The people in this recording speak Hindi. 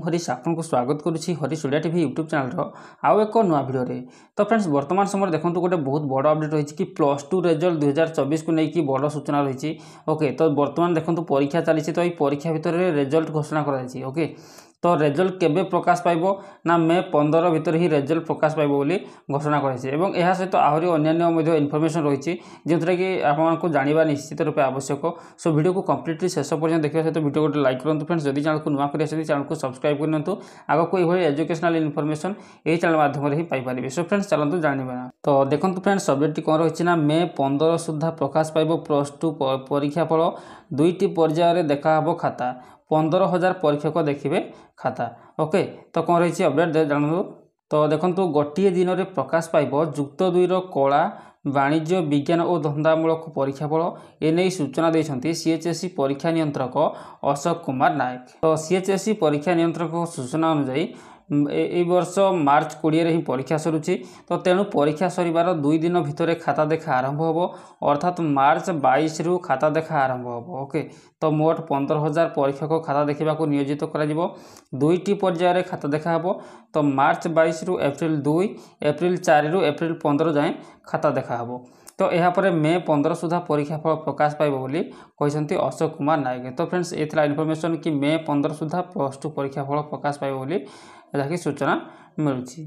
हरीश आपको स्वागत करुच्ची Harish Odia TV YouTube channel आउ एक नुआ भिडियो तो फ्रेंड्स वर्तमान समय देखो गोटे बहुत बड़ अपडेट रही कि +2 रिजल्ट 2024 को लेकिन बड़ सूचना रही। ओके तो वर्तमान देखो परीक्षा चली तो ये परीक्षा भितर रिजल्ट घोषणा कर ओके तो रिजल्ट केबे प्रकाश पाइबो ना मे 15 भितर ही रिजल्ट प्रकाश पाइबो बोली घोषणा कर यह सहित आहरी अन्य इनफॉरमेशन रही जो कि आपको जानवा निश्चित रूप आवश्यक। सो वीडियो को कंप्लीटली शेष पर्यटन देखा सहित वीडियो गोटे लाइक करूँ फ्रेंड्स जदि चैनल को नुआ कर चैनल को सब्सक्राइब करनी आग को ये एजुकेशनल इनफॉरमेशन यही चैनल माध्यम ही पाइपर। सो फ्रेंड्स चलते जानवा तो देखो फ्रेंड्स सब्जेक्ट कौन रही ना मे 15 सुधा प्रकाश पाइब +2 परीक्षा फल 2टी पर्यायर देखा खाता 15,000 परीक्षक देखिए खाता। ओके तो कौन रही अपडेट जानू तो देखो गोटे दिन में प्रकाश पाइब युक्त 2 कला वाणिज्य विज्ञान और धंदामूलक परीक्षाफल एने सूचना देते सीएचएससी परीक्षा नियंत्रक अशोक कुमार नायक। तो सीएचएससी परीक्षा नियंत्रक सूचना अनुसार वर्ष मार्च 20 ही परीक्षा सरुची तो तेणु परीक्षा सरिबार 2 दिन भितर खाता देखा आरंभ हो अर्थात मार्च 22 रु खाता देखा आरंभ हो। ओके तो मोट 15,000 परीक्षक खाता देखा नियोजित कर 2टी पर्यायर खाता देखा तो मार्च 22 रु एप्रिल 2 एप्रिल 4 रु एप्रिल 15 जाए खाता देखा तो यापर मे 15 सुधा परीक्षा फल प्रकाश पाइब बोली कहते अशोक कुमार नायक। तो फ्रेंड्स ये इनफॉरमेशन कि मे 15 सुधा +2 परीक्षा फल प्रकाश पाइब बोली सूचना मिलूँ।